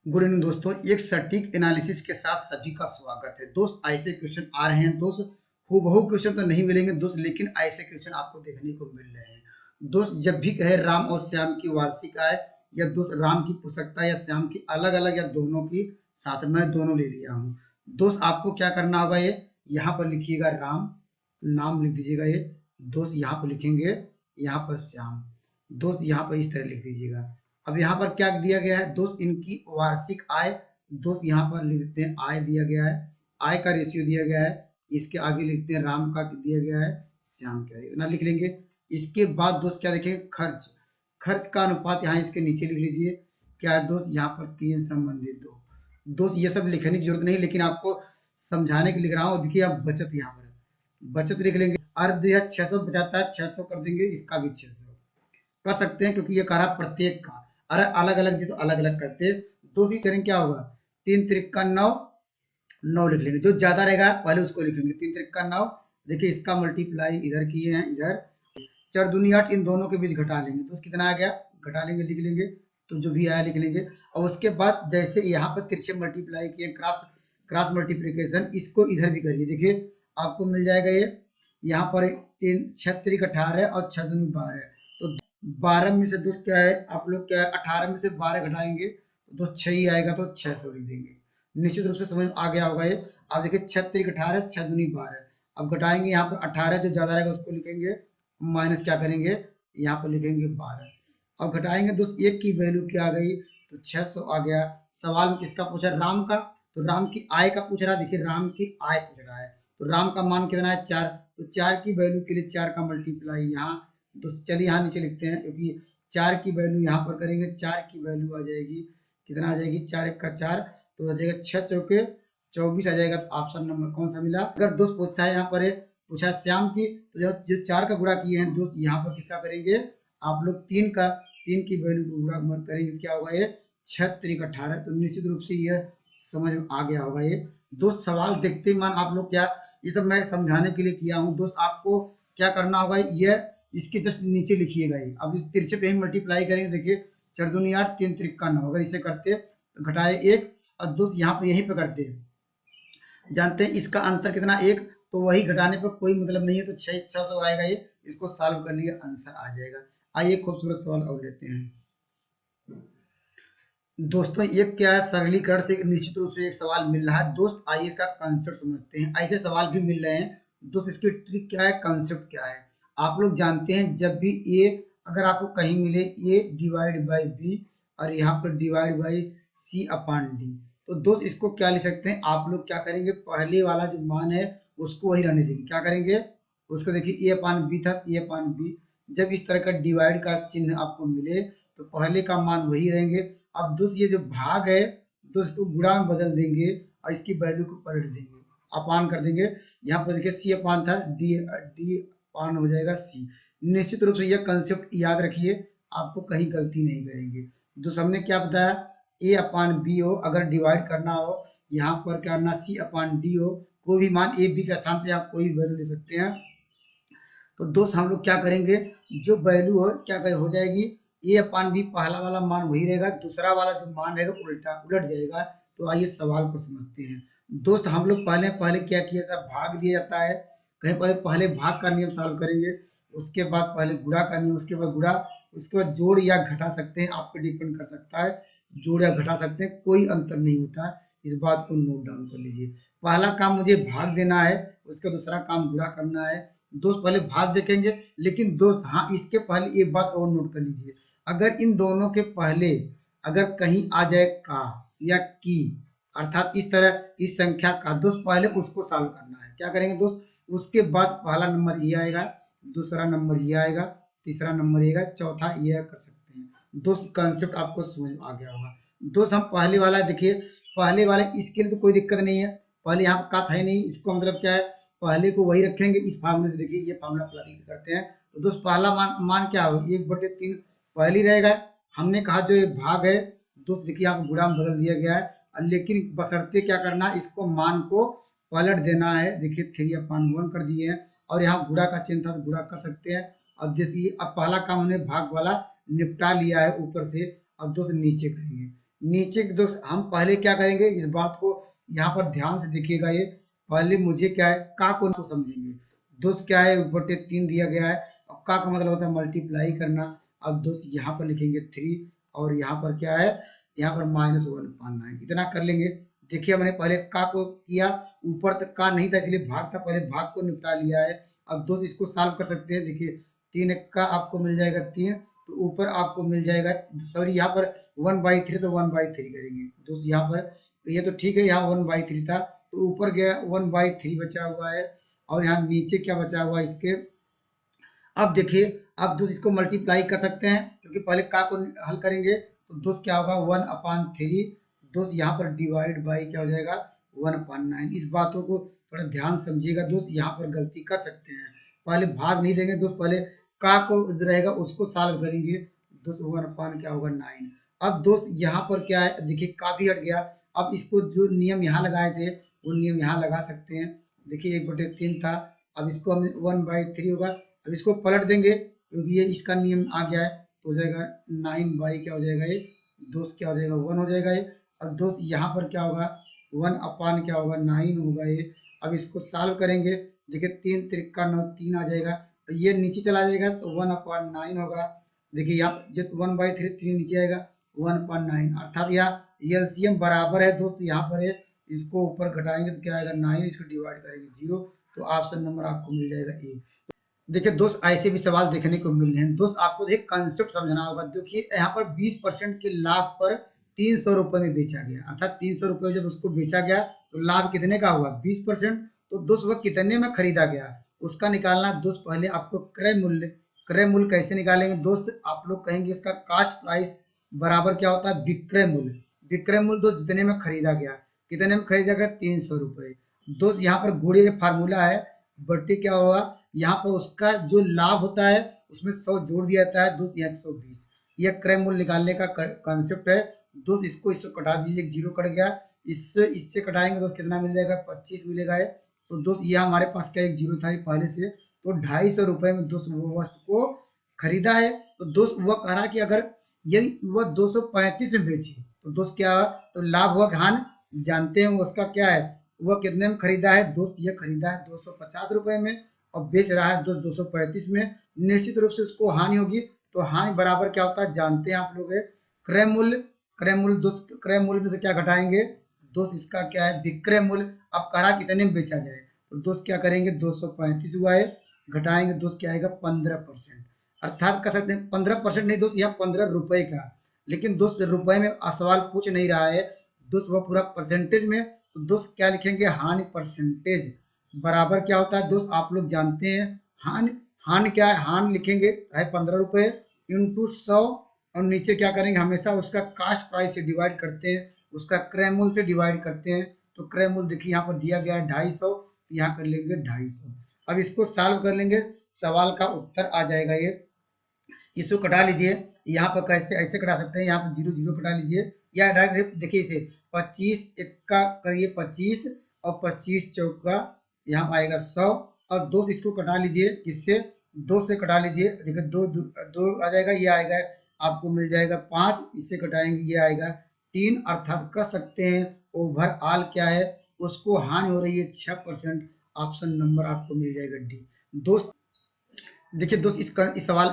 Good evening दोस्तों। एक सटीक एनालिसिस के साथ सभी का स्वागत है। दोस्त ऐसे क्वेश्चन आ रहे हैं दोस्त, हूबहू क्वेश्चन तो नहीं मिलेंगे दोस्त, लेकिन ऐसे क्वेश्चन आपको देखने को मिल रहे हैं दोस्त। जब भी कहे राम और श्याम की वार्षिक आय, या दोस्त राम की पूछ सकता है या श्याम की, अलग अलग या दोनों की साथ, मैं दोनों ले लिया हूँ दोस्त। आपको क्या करना होगा, ये यहाँ पर लिखिएगा राम, नाम लिख दीजिएगा ये दोस्त, यहाँ पर लिखेंगे यहाँ पर श्याम दोस्त, यहाँ पर इस तरह लिख दीजिएगा। अब यहाँ पर क्या दिया गया है दोस्त, इनकी वार्षिक आय दोस्त, यहाँ पर लिख देते हैं आय दिया गया है, आय का रेशियो दिया गया है। इसके आगे लिखते हैं राम का दिया गया है, श्याम का इतना लिख लेंगे। इसके बाद दोस्त क्या देखेंगे, खर्च, खर्च का अनुपात यहाँ इसके नीचे लिख लीजिए। क्या है दोस्त, यहाँ पर 3 संबंधित 2 दोस्त, ये सब लिखने की जरूरत नहीं, लेकिन आपको समझाने के लिख रहा हूँ। देखिए आप बचत, यहाँ पर बचत लिख लेंगे। अर्ध या 600 बचाता है, 600 कर देंगे, इसका भी 600 कर सकते हैं, क्योंकि ये कह रहा प्रत्येक का। अरे अलग अलग दी तो अलग अलग करते। दूसरी करेंगे क्या होगा, 3 त्रिक 9, 9 लिख लेंगे। जो ज्यादा रहेगा पहले उसको लिखेंगे, 3 त्रिक 9। देखिए इसका मल्टीप्लाई इधर किए हैं, इधर 4 दूनी 8, इन दोनों के बीच घटा लेंगे तो कितना आ गया, घटा लेंगे, लिख लेंगे। तो जो भी आया लिख लेंगे। और उसके बाद जैसे यहाँ पर तिरछे मल्टीप्लाई किए, क्रॉस क्रॉस मल्टीप्लीकेशन, इसको इधर भी करिए। देखिए आपको मिल जाएगा ये, यहाँ पर 3 6 त्रिक 18 और 6 दूनी 12, तो 12 में से दोस्त क्या है, आप लोग क्या है, 18 में से 12 घटाएंगे तो दोस्त 6 ही आएगा, तो 600 लिख देंगे। निश्चित रूप से समझ आ गया होगा ये। आप देखिए 6 त्रिक 18, 6 दूनी 12। अब घटाएंगे, यहाँ पर 18 जो ज्यादा रहेगा उसको लिखेंगे, माइनस क्या करेंगे, यहाँ पर लिखेंगे 12। अब घटाएंगे दोस्त, एक की वैल्यू क्या आ गई, तो 600 आ गया। सवाल में किसका पूछा, राम का, तो राम की आय का पूछ रहा है। देखिए राम की आय पूछ रहा है, तो राम का मान कितना है, 4, तो 4 की वैल्यू के लिए 4 का मल्टीप्लाई यहाँ, तो चलिए यहाँ नीचे लिखते हैं, क्योंकि 4 की वैल्यू यहाँ पर करेंगे, 4 की वैल्यू आ जाएगी, कितना आ जाएगी, 4 1 का 4, तो आ जाएगा 6 चौके 24 आ जाएगा। तो ऑप्शन नंबर कौन सा मिला। अगर दोस्त पूछता है यहाँ पर पूछा श्याम की, तो जो 4 का गुणा किए हैं दोस्त, यहाँ पर किसका करेंगे, आप लोग 3 की वैल्यू को गुणा करेंगे, क्या होगा ये 6 त्रिक 18। तो निश्चित रूप से यह समझ में आ गया होगा ये दोस्त। सवाल देखते ही मान आप लोग क्या, ये सब मैं समझाने के लिए किया हूँ दोस्त। आपको क्या करना होगा, ये इसके जस्ट नीचे लिखिएगा ये। अब इस तिरछे पे ही मल्टीप्लाई करेंगे। देखिए 4 दूनी 8, 3 त्रिक 9, अगर इसे करते तो घटाए 1, और दोस्त यहाँ पर यहीं पे करते, जानते हैं इसका अंतर कितना, 1, तो वही घटाने पर कोई मतलब नहीं है, तो 600 आएगा ये। इसको सॉल्व कर लिए, आंसर आ जाएगा। आइए खूबसूरत सवाल और लेते हैं दोस्तों। ये क्या है, सरलीकरण से निश्चित रूप से एक सवाल मिल रहा है दोस्त। आइए इसका कंसेप्ट समझते हैं। ऐसे सवाल भी मिल रहे हैं दोस्त, इसकी ट्रिक क्या है, कंसेप्ट क्या है। आप लोग जानते हैं, जब भी ए अगर आपको कहीं मिले, ए डिवाइड बाई बी और यहाँ पर divide by C upon D, तो दोस्त इसको क्या लिख सकते हैं, आप लोग क्या करेंगे, पहले वाला जो मान है उसको वही रहने देंगे। क्या करेंगे, उसको देखिए ए अपान बी था, ए अपान बी। जब इस तरह का डिवाइड का चिन्ह आपको मिले, तो पहले का मान वही रहेंगे। अब दोस्त ये जो भाग है दोस्त को गुणा में बदल देंगे, और इसकी वैल्यू को पलट देंगे, अपान कर देंगे। यहाँ पर देखिए सी अपान था, डी डी अपान हो जाएगा सी। निश्चित रूप से यह कंसेप्ट याद रखिए, आपको कहीं गलती नहीं करेंगे दोस्त। हमने क्या बताया, ए अपान बी हो, अगर डिवाइड करना हो, यहाँ पर क्या करना, सी अपान डी हो, कोई भी मान ए बी के स्थान पे आप कोई वैल्यू ले सकते हैं। तो दोस्त हम लोग क्या करेंगे, जो वैल्यू हो क्या हो जाएगी, ए अपान बी, पहला वाला मान वही रहेगा, दूसरा वाला जो मान रहेगा उलट जाएगा। तो आइए सवाल को समझते हैं दोस्त। हम लोग पहले क्या किया था, भाग दिया जाता है कहीं, पहले भाग का नियम सॉल्व करेंगे, उसके बाद पहले गुणा का नियम, उसके बाद गुणा, उसके बाद जोड़ या घटा सकते हैं, आप पे डिपेंड कर सकता है, जोड़ या घटा सकते हैं, कोई अंतर नहीं होता। इस बात को नोट डाउन कर लीजिए। पहला काम मुझे भाग देना है, उसका दूसरा काम गुणा करना है दोस्त। पहले भाग देखेंगे, लेकिन दोस्त हाँ इसके पहले एक बात और नोट कर लीजिए, अगर इन दोनों के पहले अगर कहीं आ जाए का या की, अर्थात इस तरह इस संख्या का, दोस्त पहले उसको सॉल्व करना है। क्या करेंगे दोस्त, उसके बाद पहला नंबर ये आएगा, दूसरा नंबर ये आएगा, तीसरा नंबर ये आएगा, चौथा ये कर सकते हैं दोस्त। कंसेप्ट आपको समझ में आ गया होगा दोस्त। हम पहले वाला देखिए, पहले वाले इसके लिए तो कोई दिक्कत नहीं है, पहले यहाँ का था ही नहीं, इसको मतलब क्या है, पहले को वही रखेंगे इस फार्मूले से। देखिए ये फार्मूला करते हैं, तो दोस्त पहला मान क्या होगा, 1/3 पहली रहेगा। हमने कहा जो ये भाग है दोस्त, देखिए यहाँ पर गुणा में बदल दिया गया है, लेकिन बशर्ते क्या करना, इसको मान को पलट देना है। देखिए 3/1 कर दिए हैं, और यहाँ गुणा का चिन्ह था तो गुणा कर सकते हैं। अब जैसे अब पहला काम हमने भाग वाला निपटा लिया है ऊपर से, अब दोस्त नीचे करेंगे। नीचे दोस्त हम पहले क्या करेंगे, इस बात को यहाँ पर ध्यान से देखिएगा। ये पहले मुझे क्या है, का को समझेंगे। दोस्त क्या है, ऊपर 3 दिया गया है। अब का मतलब होता है मल्टीप्लाई करना। अब दोस्त यहाँ पर लिखेंगे 3 और यहाँ पर क्या है, यहाँ पर -1/9 इतना कर लेंगे। देखिए मैंने पहले का को किया, ऊपर तक का नहीं था इसलिए भाग था, पहले भाग को निपटा लिया है। अब दोस्त इसको सॉल्व कर सकते हैं। देखिए 3 का आपको मिल जाएगा 3, तो ऊपर आपको मिल जाएगा, सॉरी यहाँ पर 1/3 तो 1/3 करेंगे दोस्त यहाँ पर। तो ये तो ठीक है, यहाँ 1/3 था तो ऊपर गया 1/3 बचा हुआ है, और यहाँ नीचे क्या बचा हुआ है इसके। अब देखिए, अब दोस्त इसको मल्टीप्लाई कर सकते हैं क्योंकि पहले का को हल करेंगे, तो दोस्त क्या होगा 1/3 दोस्त यहाँ पर डिवाइड बाई क्या हो जाएगा 1/9। इस बातों को थोड़ा ध्यान समझिएगा दोस्त, यहाँ पर गलती कर सकते हैं। पहले भाग नहीं देंगे दोस्त, पहले का को रहेगा उसको सॉल्व करेंगे दोस्त, 1 क्या होगा 9। अब दोस्त यहाँ पर क्या है, देखिए का भी हट गया। अब इसको जो नियम यहाँ लगाए थे वो नियम यहाँ लगा सकते हैं। देखिए 1/3 था, अब इसको हम 1/3 होगा। अब इसको पलट देंगे क्योंकि ये इसका नियम आ गया है, तो हो जाएगा 9 क्या हो जाएगा ये दोस्त, क्या हो जाएगा 1 हो जाएगा ये। अब दोस्त यहाँ पर क्या होगा 1 क्या होगा 9 होगा ये। अब इसको सॉल्व करेंगे, देखिए 3 त्रिका 9 3 आ जाएगा, तो ये नीचे चला जाएगा तो 1/9 होगा। देखिए यहाँ जब 1/3 3 नीचे आएगा 1/9, अर्थात यहाँ एलसीएम बराबर है दोस्त, यहाँ पर है। इसको ऊपर घटाएंगे तो क्या आएगा 9, इसको डिवाइड करेंगे 0, तो ऑप्शन नंबर आपको मिल जाएगा ए। देखिए दोस्त ऐसे भी सवाल देखने को मिल रहे हैं दोस्त, आपको एक कंसेप्ट समझना होगा। देखिए यहाँ पर 20% के लाभ पर 300 रुपए में बेचा गया, अर्थात 300 रुपए जब उसको बेचा गया तो लाभ कितने का हुआ 20%। तो दोस्त वह कितने में खरीदा गया उसका निकालना दोस्त। पहले आपको क्रय मूल्य कैसे निकालेंगे दोस्त, आप लोग कहेंगे इसका कास्ट प्राइस बराबर क्या होता है विक्रय मूल्य। विक्रय मूल्य दोस्त जितने में खरीदा गया, कितने में खरीदा गया 300 रुपए दोस्त। यहाँ पर गुणे फार्मूला है, बट्टी क्या होगा, यहाँ पर उसका जो लाभ होता है उसमें 100 जोड़ दिया जाता है दोस्त, 120। यह क्रय मूल्य निकालने का कॉन्सेप्ट है दोस्त। इसको कटा दीजिए, 0 कट गया, इससे कटाएंगे दोस्त कितना मिल जाएगा 25 मिलेगा है। तो दोस्त ये हमारे पास क्या एक 0 था ये पहले से, तो 250 रुपए में दोस्त वो वस्तु को खरीदा है। तो दोस्त वह कह रहा कि अगर यदि वह 235 में बेची तो दोस्त क्या, तो लाभ हुआ हान जानते हैं उसका क्या है, वह कितने में खरीदा है दोस्त, ये खरीदा है 250 रुपए में और बेच रहा है दोस्त 235 में। निश्चित रूप से उसको हानि होगी, तो हानि बराबर क्या होता है जानते हैं आप लोग है क्रय मूल्य। क्रय मूल्य दोस्त, क्रय मूल्य में से क्या घटाएंगे दोस्त, इसका क्या है विक्रय मूल्य। अब करा कितने में बेचा जाए, तो दोस्त क्या करेंगे 235 हुआ है, घटाएंगे दोस्त क्या आएगा 15%, अर्थात कह सकते हैं 15% नहीं दोस्त, यहाँ 15 रुपए का। लेकिन दोस्त रुपए में सवाल पूछ नहीं रहा है दोस्त, वह पूरा परसेंटेज में। तो दोस्त क्या लिखेंगे हानि परसेंटेज बराबर क्या होता है दोस्त, आप लोग जानते हैं हान। हान क्या है, हान लिखेंगे है 15 रुपए इंटू 100, और नीचे क्या करेंगे हमेशा उसका कास्ट प्राइस से डिवाइड करते हैं, उसका क्रय मूल्य से डिवाइड करते हैं। तो क्रय मूल्य देखिए यहाँ पर दिया गया है 250, तो यहाँ कर लेंगे 250। अब इसको सॉल्व कर लेंगे, सवाल का उत्तर आ जाएगा ये। इसको कटा लीजिए, यहाँ पर कैसे ऐसे कटा सकते हैं, यहाँ पर 0 0 कटा लीजिए, या डायरेक्ट देखिए इसे 25 का करिए 25 और 25 चौका यहाँ पर आएगा 100, और 2 से इसको कटा लीजिए, किससे 2 से कटा लीजिए, देखिए 2 आ जाएगा, ये आएगा आपको मिल जाएगा 5, इससे कटाएंगे ये आएगा 3, अर्थात कह सकते हैं ओवरऑल क्या है उसको हानि हो रही है 6%। ऑप्शन नंबर आपको मिल जाएगा डी दोस्त। देखिए दोस्त इस सवाल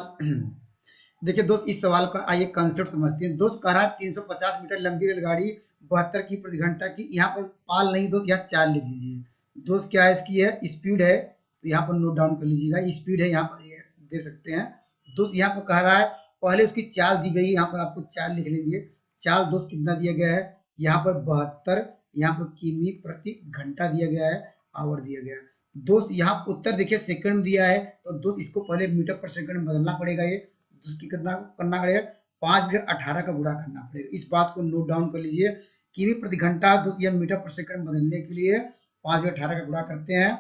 देखिए दोस्त इस सवाल का आइए कंसेप्ट समझते हैं दोस्त। कह रहा है 350 मीटर लंबी रेलगाड़ी 72 की प्रति घंटा की, यहाँ पर पाल नहीं दोस्त, यहाँ चाल लिख लीजिए दोस्त, क्या है इसकी है स्पीड है, तो यहाँ पर नोट डाउन कर लीजिएगा, स्पीड है यहाँ पर दे सकते हैं दोस्त। यहाँ पर कह रहा है पहले उसकी चाल दी गई है, यहाँ पर आपको चाल लिख लीजिए। चाल दोस्त कितना दिया गया है, यहाँ पर 72, यहाँ पर किमी प्रति घंटा दिया गया है, आवर दिया गया है दोस्त। यहाँ उत्तर देखिए सेकंड दिया है, तो दोस्त इसको पहले मीटर पर सेकंड में बदलना पड़ेगा, ये उसकी कितना करना पड़ेगा 5/18 का गुणा करना पड़ेगा। इस बात को नोट डाउन कर लीजिए, किमी प्रति घंटा दोस्त यह मीटर पर सेकंड बदलने के लिए 5/18 का गुणा करते हैं।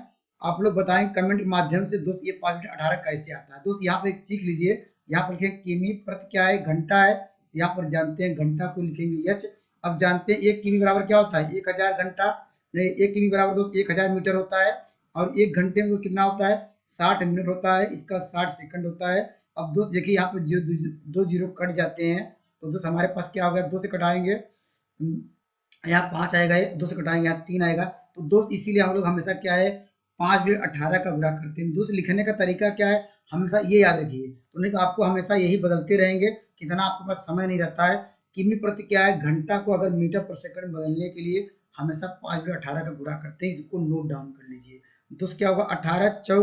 आप लोग बताएं कमेंट के माध्यम से दोस्त ये 5/18 कैसे आता है दोस्त। यहाँ पे सीख लीजिए, यहाँ पर लिखें किमी प्रति क्या है घंटा है, यहाँ पर जानते हैं घंटा को लिखेंगे एच। अब जानते हैं 1 किमी बराबर क्या होता है 1000 घंटा, 1 किमी बराबर दोस्त 1000 मीटर होता है, और 1 घंटे में कितना होता है 60 मिनट होता है, इसका 60 सेकंड होता है। अब दोस्त देखिए यहाँ पे 2 जीरो कट जाते हैं, तो दोस्त हमारे पास क्या हो गया 2 से कटाएंगे यहाँ 5 आएगा, ये 2 से कटाएंगे यहाँ 3 आएगा। तो दोस्त इसीलिए हम लोग हमेशा क्या है 5 18 का गुणा करते हैं। दोस्त लिखने का तरीका क्या है, हमेशा ये याद रखिए, तो नहीं तो आपको हमेशा यही बदलते रहेंगे, कितना आपके पास समय नहीं रहता है। किमी प्रति क्या है, घंटा को अगर मीटर पर सेकंड बदलने के लिए हमेशा 5/18 का गुणा करते हैं। इसको नोट डाउन कर लीजिए। दोस्त क्या होगा, 18 चौ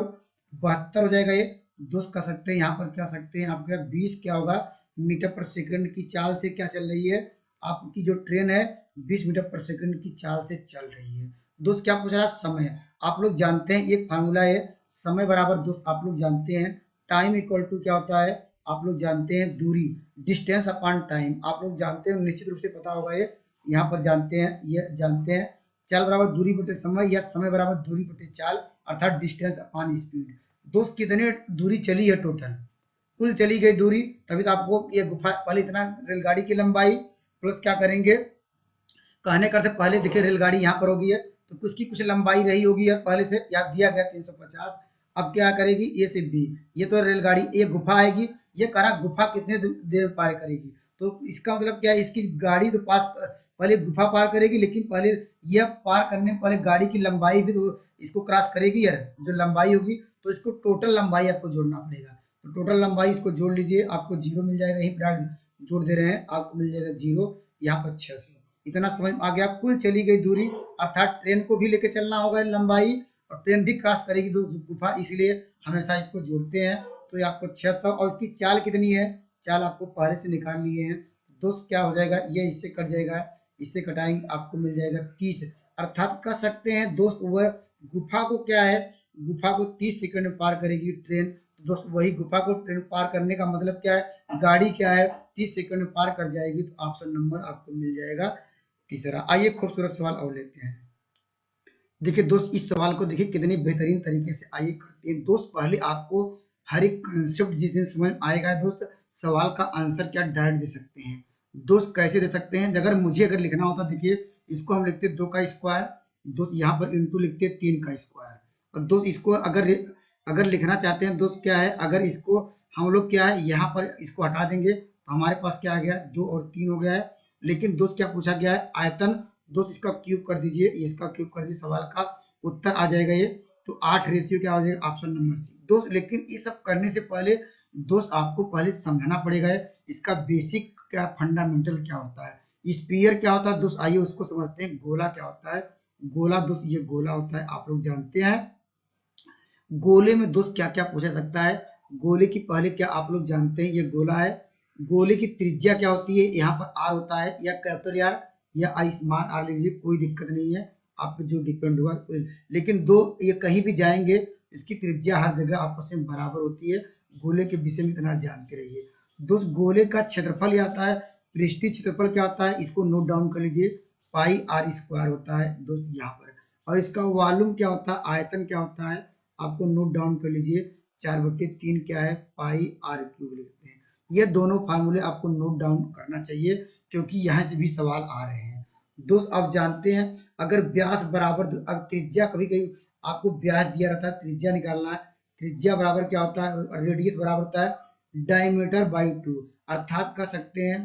72 हो जाएगा। ये दोस्त कर सकते हैं, यहाँ पर क्या सकते हैं आपके 20 क्या होगा, मीटर पर सेकंड की चाल से क्या चल रही है, आपकी जो ट्रेन है 20 मीटर पर सेकंड की चाल से चल रही है। दोस्त क्या पूछ रहा है, समय। आप लोग जानते हैं एक फार्मूला है, समय बराबर दोस्त आप लोग जानते हैं टाइम इक्वल टू क्या होता है, आप लोग जानते हैं दूरी, डिस्टेंस अपॉन टाइम। आप लोग जानते हैं, निश्चित रूप से पता होगा ये, यहाँ पर जानते हैं, ये जानते हैं चाल बराबर दूरी बटे समय, या समय बराबर दूरी बटे चाल, अर्थात डिस्टेंस अपॉन स्पीड। दोस्त कितने दूरी चली है टोटल, कुल चली गई दूरी, तभी तो आपको ये गुफा पहले इतना रेलगाड़ी की लंबाई प्लस क्या करेंगे, कहने करते पहले देखिए रेलगाड़ी यहाँ पर होगी है, तो कुछ की कुछ लंबाई रही होगी है पहले से, याद दिया गया 350। अब क्या करेगी, ए से बी, ये तो रेलगाड़ी, ये गुफा आएगी, ये करा गुफा कितने देर पार करेगी, तो इसका मतलब क्या है, इसकी गाड़ी तो पास पहले गुफा पार करेगी, लेकिन पहले यह पार करने पहले गाड़ी की लंबाई भी तो इसको क्रॉस करेगी यार, जो लंबाई होगी, तो इसको टोटल लंबाई आपको जोड़ना पड़ेगा। तो टोटल लंबाई इसको जोड़ लीजिए, आपको 0 मिल जाएगा, यही ब्रांड जोड़ दे रहे हैं, आपको मिल जाएगा 0, यहाँ पर 600। इतना समझ आ गया, कुल चली गई दूरी, अर्थात ट्रेन को भी लेके चलना होगा लंबाई, और ट्रेन भी क्रॉस करेगी गुफा, इसलिए हमेशा इसको जोड़ते हैं। तो ये आपको 600, और इसकी चाल कितनी है, चाल आपको पहले से निकाल लिए हैं। दोस्त क्या हो जाएगा, ये इससे कट जाएगा, इससे कटाएंगे आपको मिल जाएगा 30, अर्थात कह सकते हैं दोस्त वह गुफा को क्या है, गुफा को 30 सेकंड में पार करेगी ट्रेन। दोस्त वही गुफा को ट्रेन पार करने का मतलब क्या है, गाड़ी क्या है 30 सेकंड में पार कर जाएगी। तो ऑप्शन नंबर आपको मिल जाएगा तीसरा। आइए खूबसूरत सवाल और लेते हैं। देखिए दोस्त इस सवाल को देखिए कितने बेहतरीन तरीके से आइए करते हैं। दोस्त पहले आपको हर एक कंसेप्ट जिस दिन समझ आएगा दोस्त, सवाल का आंसर क्या डायरेक्ट दे सकते हैं। दोस्त कैसे दे सकते हैं, अगर लिखना होता, देखिए इसको हम लिखते 2 का स्क्वायर, दोस्त यहाँ पर इंटू लिखते 3 का स्क्वायर। और दोस्त इसको अगर लिखना चाहते हैं दोस्त क्या है, अगर इसको हम लोग क्या है यहाँ पर इसको हटा देंगे तो हमारे पास क्या आ गया, 2 और 3 हो गया है। लेकिन दोस्त क्या पूछा गया है, आयतन, दोस्त इसका क्यूब कर दीजिए, इसका क्यूब कर दीजिए, सवाल का उत्तर आ जाएगा ये। तो 8 रेशियो क्या हो जाएगा, ऑप्शन नंबर सी। दोस्त लेकिन ये सब करने से पहले दोस्त आपको पहले समझना पड़ेगा है इसका बेसिक क्या फंडामेंटल क्या होता है। स्पीयर क्या होता है दोस्त, आइए उसको समझते हैं। गोला क्या होता है, गोला दोस्त ये गोला होता है, आप लोग जानते हैं। गोले में दोस्त क्या क्या पूछा सकता है, गोले की पहले क्या आप लोग जानते हैं, ये गोला है, गोले की त्रिज्या क्या होती है, यहाँ पर आर होता है, या कैपिटल आर या आई स्मॉल आर लीजिए, कोई दिक्कत नहीं है, आप पे जो डिपेंड हुआ। लेकिन दो ये कहीं भी जाएंगे, इसकी त्रिज्या हर जगह आपस में बराबर होती है। गोले के विषय में इतना जानते रहिए। दोस्त गोले का क्षेत्रफल क्या आता है, पृष्ठीय क्षेत्रफल क्या होता है, इसको नोट डाउन कर लीजिए, पाई आर स्क्वायर होता है दोस्त यहाँ पर। और इसका वॉल्यूम क्या होता है, आयतन क्या होता है, आपको नोट डाउन कर लीजिए, 4/3 क्या है, पाई आर क्यूब लिखते हैं। ये दोनों फार्मूले आपको नोट डाउन करना चाहिए, क्योंकि यहाँ से भी सवाल आ रहे हैं। दोस्त आप जानते हैं, अगर व्यास बराबर, अब त्रिज्या कभी कभी आपको व्यास दिया रहता है, त्रिज्या निकालना है, त्रिज्या बराबर क्या होता है, रेडियस बराबर होता है डायमीटर बाई 2, अर्थात कह सकते हैं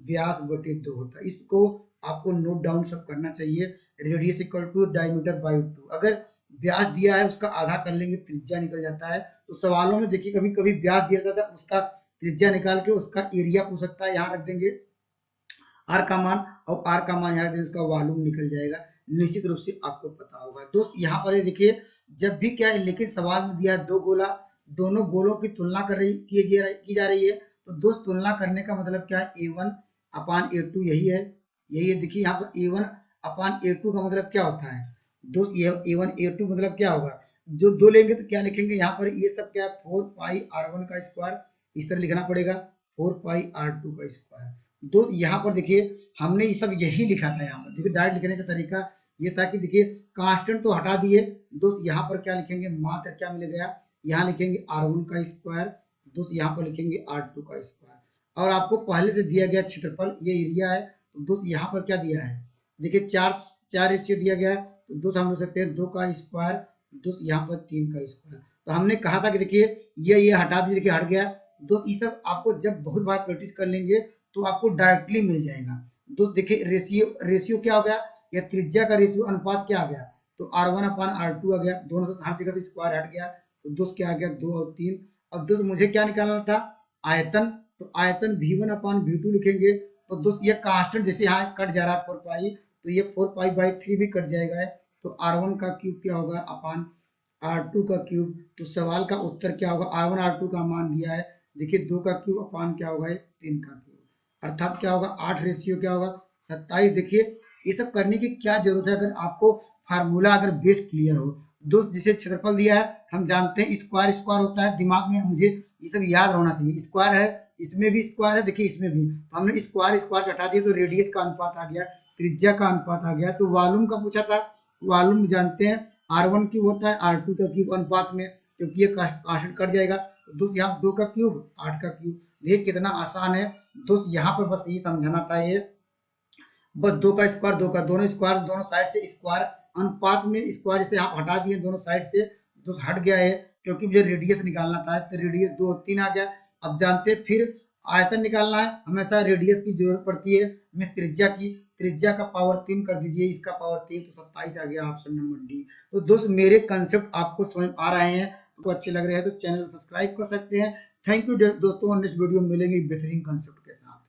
व्यास बटे 2 होता है। इसको आपको नोट डाउन सब करना चाहिए, radius equal to diameter by 2। अगर व्यास दिया है उसका आधा कर लेंगे, त्रिज्या निकल जाता है। तो सवालों में देखिए कभी कभी व्यास दिया जाता है, उसका त्रिज्या निकाल के उसका एरिया पूछ सकता है, यहाँ रख देंगे आर का मान, और आर का मान यहाँ रख देंगे, इसका वॉल्यूम निकल जाएगा। निश्चित रूप से आपको पता होगा। दोस्त यहाँ पर देखिए जब भी क्या है, लेकिन सवाल में दिया है दो गोला, दोनों गोलों की तुलना की जा रही है। तो दोस्त तुलना करने का मतलब क्या है, A1 अपान A2 यही है, देखिए यहाँ पर A1 अपान A2 का मतलब क्या होता है दोस्त, ये A1 A2 मतलब क्या होगा, जो दो लेंगे तो क्या लिखेंगे, यहाँ पर ये सब क्या है 4 पाई R1 का स्क्वायर, इस तरह लिखना पड़ेगा 4 पाई R2 का स्क्वायर। दो यहाँ पर देखिए हमने ये सब यही लिखा था, यहाँ पर देखिए डायरेक्ट लिखने का तरीका ये था कि देखिए कांस्टेंट तो हटा दिए दोस्त, यहाँ पर क्या लिखेंगे, मात्र क्या मिल गया, यहाँ लिखेंगे R1 का स्क्वायर, दोस्त यहाँ पर लिखेंगे R2 का स्क्वायर। और आपको पहले से दिया गया क्षेत्रफल ये एरिया है, तो दोस्त यहाँ पर क्या दिया है, देखिए 4 रेशियो दिया गया है, तो दोस्त हम लिख सकते हैं 2 का स्क्वायर, दोस्त यहाँ पर 3 का स्क्वायर। तो हमने कहा था कि देखिए ये हटा दिए, देखिए हट गया। दोस्त ये सब आपको जब बहुत बार प्रैक्टिस कर लेंगे तो आपको डायरेक्टली मिल जाएगा। दोस्त देखिए रेशियो क्या हो गया, या त्रिज्या का रेशियो अनुपात क्या आ गया, तो R1/R2 आ गया, दोनों से हर जगह से स्क्वायर हट गया, तो दोस्त क्या आ गया 2 और 3। अब दोस्त मुझे क्या निकालना था, आयतन, तो आयतन V1/V2 लिखेंगे, तो दोस्त ये कांस्टेंट जैसे यहाँ कट जा रहा है 4 पाई, तो ये 4 पाई बाई 3 भी कट जाएगा है, तो R1 का क्यूब क्या होगा अपान R2 का क्यूब। तो सवाल का उत्तर क्या होगा, R1 R2 का मान दिया है, देखिए 2 का क्यूब अपान क्या होगा 3 का क्यूब, अर्थात क्या होगा 8 रेशियो क्या होगा 27। देखिए ये सब करने की क्या जरूरत है, अगर आपको फार्मूला अगर बेस क्लियर हो। दोस्त जिसे क्षेत्रफल दिया है हम जानते हैं स्क्वायर स्क्वायर होता है, दिमाग में मुझे ये सब याद होना चाहिए, स्क्वायर है इसमें भी स्क्वायर है, देखिए इसमें भी, तो हमने स्क्वायर स्क्वायर हटा दिया तो रेडियस का अनुपात आ गया, त्रिज्या का अनुपात आ गया। तो वॉल्यूम का पूछा था, वॉल्यूम जानते हैं R1 क्यूब होता है R2 का क्यूब अनुपात में, क्योंकि ये कांस्टेंट कट जाएगा, तो दोस्त यहाँ 2 का क्यूब 8 का क्यूब, देखिए कितना आसान है दोस्त। यहाँ पर बस यही समझाना था, ये बस 2 का स्क्वायर 2 का, दोनों स्क्वायर दोनों साइड से स्क्वायर अनुपात में स्क्वायर से आप हटा दिए दोनों साइड से, तो हट गया है, क्योंकि मुझे रेडियस निकालना था, तो रेडियस 2 और 3 आ गया। अब जानते हैं फिर आयतन निकालना है, हमेशा रेडियस की जरूरत पड़ती है, हमें त्रिज्या की, त्रिज्या का पावर 3 कर दीजिए, इसका पावर 3, तो 27 आ गया ऑप्शन नंबर डी। तो दोस्त मेरे कंसेप्ट आपको समझ आ रहे हैं, तो अच्छे लग रहे हैं तो चैनल सब्सक्राइब कर सकते हैं। थैंक यू दोस्तों, नेक्स्ट वीडियो में मिलेंगे बेहतरीन कंसेप्ट के साथ।